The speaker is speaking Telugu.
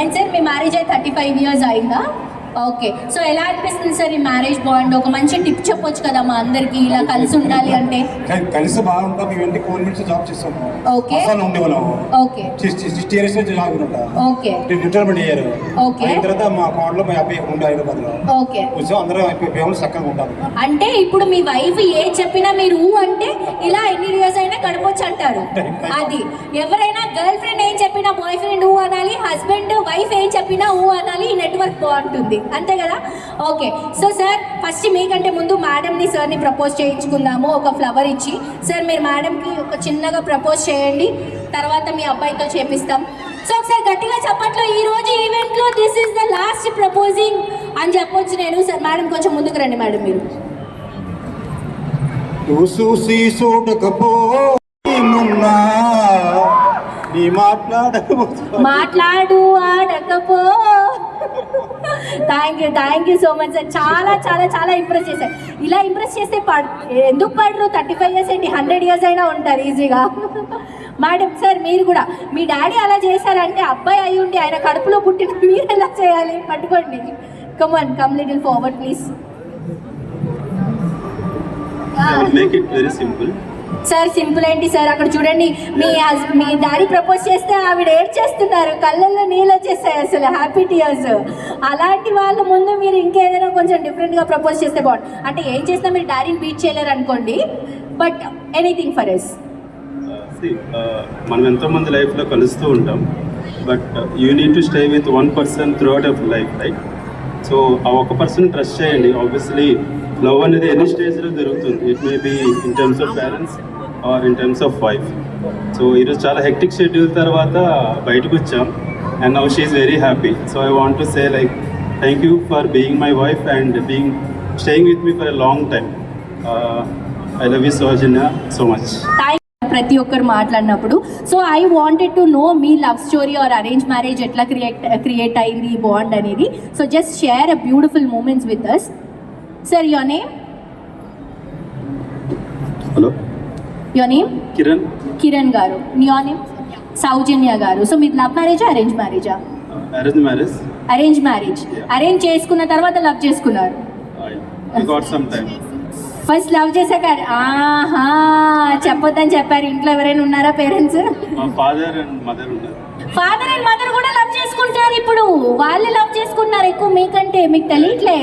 అండ్ సార్ మీ మ్యారేజ్ అయి 35 years అయిందా? ఓకే. సో ఎలా అనిపిస్తుంది సార్ ఈ మ్యారేజ్ బాండ్? ఒక మంచి టిప్ చెప్పొచ్చు కదా మా అందరికి, ఇలా కలిసి ఉండాలి అంటే. కలిసి బాగుంటుంది. ఇవన్నీ గవర్నమెంట్ జాబ్ చేస్తాం. ఓకే ఉండేవాళ్ళం. ఓకే 60 years జాబ్ ఉంటా. ఓకే రిటైర్మెంట్ అయ్యారు. ఓకే. అయిన తర్వాత మా కోడలో మా అబ్బాయి ఉండే హైదరాబాద్లో. ఓకే. కొంచెం అందరూ ఫ్యామిలీ చక్కగా ఉంటారు. అంటే ఇప్పుడు మీ వైఫ్ ఏ చెప్పినా మీరు అంటే ఇలా ఎన్ని ఇయర్స్ అయినా గడపొచ్చు అంటారు. అది ఎవరైనా గర్ల్ ఫ్రెండ్ ఏం చెప్పినా బాయ్ ఫ్రెండ్ అనాలి, హస్బెండ్ వైఫ్ ఏం చెప్పినా అనాలి. ఈ నెట్వర్క్ బాగుంటుంది, అంతే కదా? ఓకే. సో సార్ ఫస్ట్ మీకంటే ముందు మేడంని సార్ని ప్రపోజ్ చేయించుకుందాము ఒక ఫ్లవర్ ఇచ్చి. సార్ మీరు మేడంకి ఒక చిన్నగా ప్రపోజ్ చేయండి, తర్వాత మీ అబ్బాయితో చేపిస్తాం. సో ఒకసారి గట్టిగా చెప్పట్లో ఈ రోజు ఈవెంట్లో this is the last proposing అని చెప్పొచ్చు నేను. సార్ మేడం కొంచెం ముందుకు రండి మేడం. మీరు మాట్లాడు ఆడకపో. Thank you so much sir. చాలా చాలా చాలా ఇంప్రెస్ చేశారు. ఇలా ఇంప్రెస్ చేస్తే ఎందుకు పడరు? 35 years ఏంటి, 100 years అయినా ఉంటారు ఈజీగా. మేడం సార్ మీరు కూడా మీ డాడీ అలా చేశారంటే అబ్బాయి అయి ఉండి ఆయన కడుపులో పుట్టిన మీరు ఎలా చేయాలి? పట్టుకోండి. Come little forward please. Make it very simple. Sir simple ఏంటి సార్? అక్కడ చూడండి, మీ డాడీ ప్రపోజ్ చేస్తే ఆవిడ ఏడ్చేస్తున్నారు, కళ్ళల్లో నీళ్ళు వచ్చేస్తాయి అసలు, హ్యాపీ టీయర్స్. అలాంటి వాళ్ళ ముందు మీరు ఇంకేదైనా కొంచెం డిఫరెంట్గా ప్రపోజ్ చేస్తే బాగుంటుంది. అంటే ఏం చేసినా మీరు డాడీని బీట్ చేయలేరు అనుకోండి, బట్ ఎనీథింగ్ ఫర్ ఎస్. మనం ఎంతోమంది లైఫ్లో కలుస్తూ ఉంటాం, but you need to stay with one person throughout of life, right? So ఆ ఒక పర్సన్ ట్రస్ట్ చేయండి. ఆబ్వియస్లీ లవ్ అనేది ఎన్ని స్టేజ్లో జరుగుతుంది. It may be in terms of parents or in terms of wife. So ఈరోజు చాలా హెక్టిక్ షెడ్యూల్ తర్వాత బయటకు వచ్చాం, and now she is very happy. So I want to say like thank you for being my wife and staying with me for a long time. I love you Soujanya so much. ప్రతి ఒక్కరు మాట్లాడినప్పుడు so I wanted to know మీ love story or arrange marriage ఎట్లా క్రియేట్ అయింది ఈ బాండ్ అనేది. So just share a beautiful moments with us. Sir your name? Hello, your name? Kiran garu. Your name? సౌజన్య గారు. సో మీరు లవ్ మ్యారేజా అరేంజ్ మ్యారేజా? Arrange marriage. అరేంజ్ చేసుకున్న తర్వాత లవ్ చేసుకున్నారు. ఫస్ట్ లవ్ చేశాక చెప్పొద్దని చెప్పారు. ఇంట్లో ఎవరైనా ఉన్నారా పేరెంట్స్? ఫాదర్ అండ్ మదర్ కూడా లవ్ చేసుకుంటారు. ఇప్పుడు వాళ్ళు లవ్ చేసుకుంటున్నారు ఎక్కువ మీకంటే, మీకు తెలియట్లే.